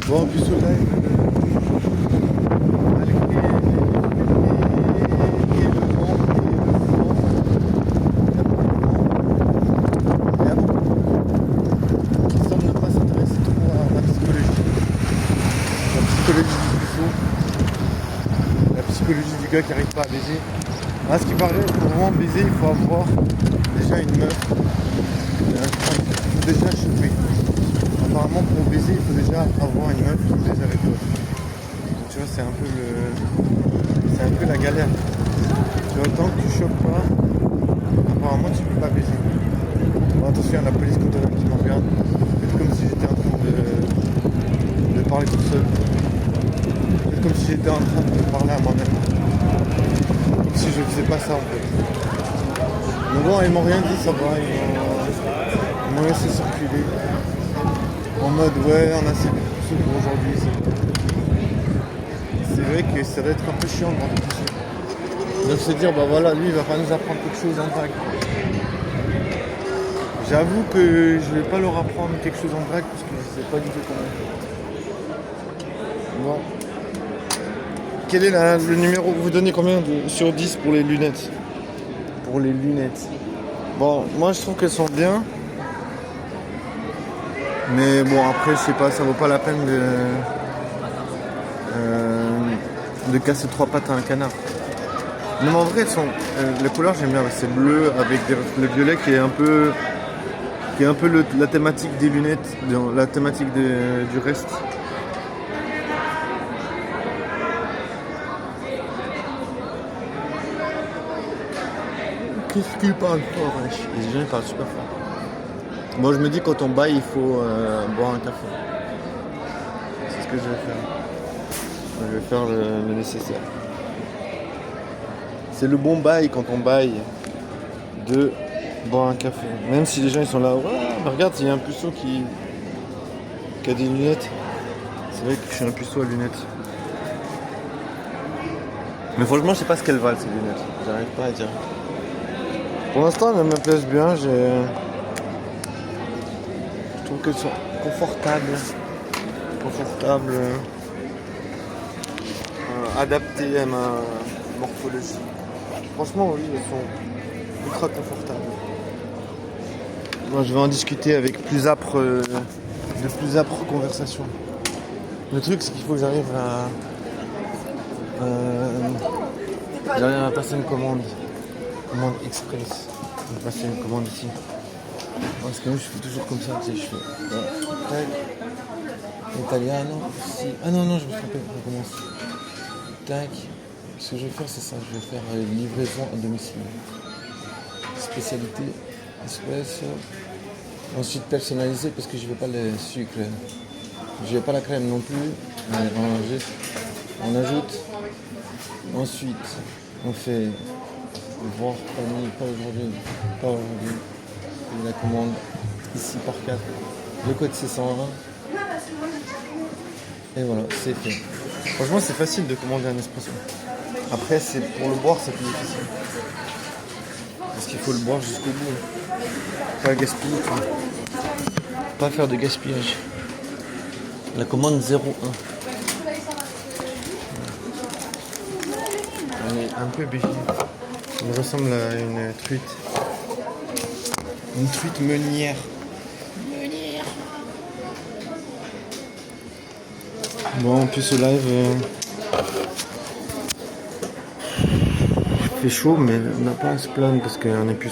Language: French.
Bon, puis au live, malgré et le vent, il y a beaucoup de gens qui semblent ne pas s'intéresser trop à la psychologie. La psychologie du puceau, la psychologie du gars qui n'arrive pas à baiser. À ce qui paraît, pour vraiment baiser, il faut avoir déjà une meuf. Il faut déjà choper. Apparemment, pour baiser, il faut déjà avoir une meuf qui baise avec toi. Donc, tu vois, c'est un peu la galère. Tu vois, tant que tu chopes pas, apparemment, tu peux pas baiser. Bon, attention, il y a la police contrôle qui me regarde. Faites comme si j'étais en train de parler tout seul. Faites comme si j'étais en train de parler à moi-même. Comme si je faisais pas ça, en fait. Mais bon, ils m'ont rien dit, ça va. Ils m'ont laissé circuler. En mode, ouais, on a assez de poussées pour aujourd'hui. C'est vrai que ça va être un peu chiant de vendre des poussées. Donc se dire, bah voilà, lui, il va pas nous apprendre quelque chose en drague. J'avoue que je vais pas leur apprendre quelque chose en drague parce que je sais pas du tout comment. Bon. Quel est le numéro? Vous donnez combien sur 10 pour les lunettes? Pour les lunettes. Bon, moi je trouve qu'elles sont bien. Mais bon, après, je sais pas, ça vaut pas la peine de casser 3 pattes à un canard. Mais en vrai, les couleurs, j'aime bien. C'est bleu avec le violet qui est un peu la thématique des lunettes, la thématique du reste. Qu'est-ce qu'il parle fort, wesh? Les gens ils parlent super fort. Moi je me dis quand on baille il faut boire un café. C'est ce que je vais faire. Je vais faire le nécessaire. C'est le bon bail quand on baille de boire un café. Même si les gens ils sont là, ouais, mais regarde, il y a un puceau qui a des lunettes. C'est vrai que je suis un puceau à lunettes. Mais franchement je sais pas ce qu'elles valent ces lunettes. J'arrive pas à dire. Pour l'instant elles me plaisent bien. Je trouve qu'elles sont confortables, adaptées à ma morphologie. Franchement, oui, elles sont ultra confortables. Moi, je vais en discuter avec de plus âpres conversations. Le truc, c'est qu'il faut que j'arrive à passer une commande express. Je vais passer une commande ici. Parce que moi je fais toujours comme ça, tu sais, je fais tac, italiano, si. Ah non, je me suis trompé, on recommence. Tac, ce que je vais faire c'est ça, je vais faire livraison à domicile. Spécialité, espresso. Ensuite personnalisé parce que je ne veux pas le sucre. Je ne veux pas la crème non plus. On ajoute. Ensuite, on fait voir pas aujourd'hui. La commande ici par 4. Le code c'est 120. Et voilà, c'est fait. Franchement, c'est facile de commander un espresso. Après, pour le boire, c'est plus difficile. Parce qu'il faut le boire jusqu'au bout. Pas gaspiller. Pas faire de gaspillage. La commande 01. Elle est un peu bégée. Elle ressemble à une truite. Une truite meunière. Bon, en plus au live, il fait chaud, mais on n'a pas à se plaindre parce qu'on est plus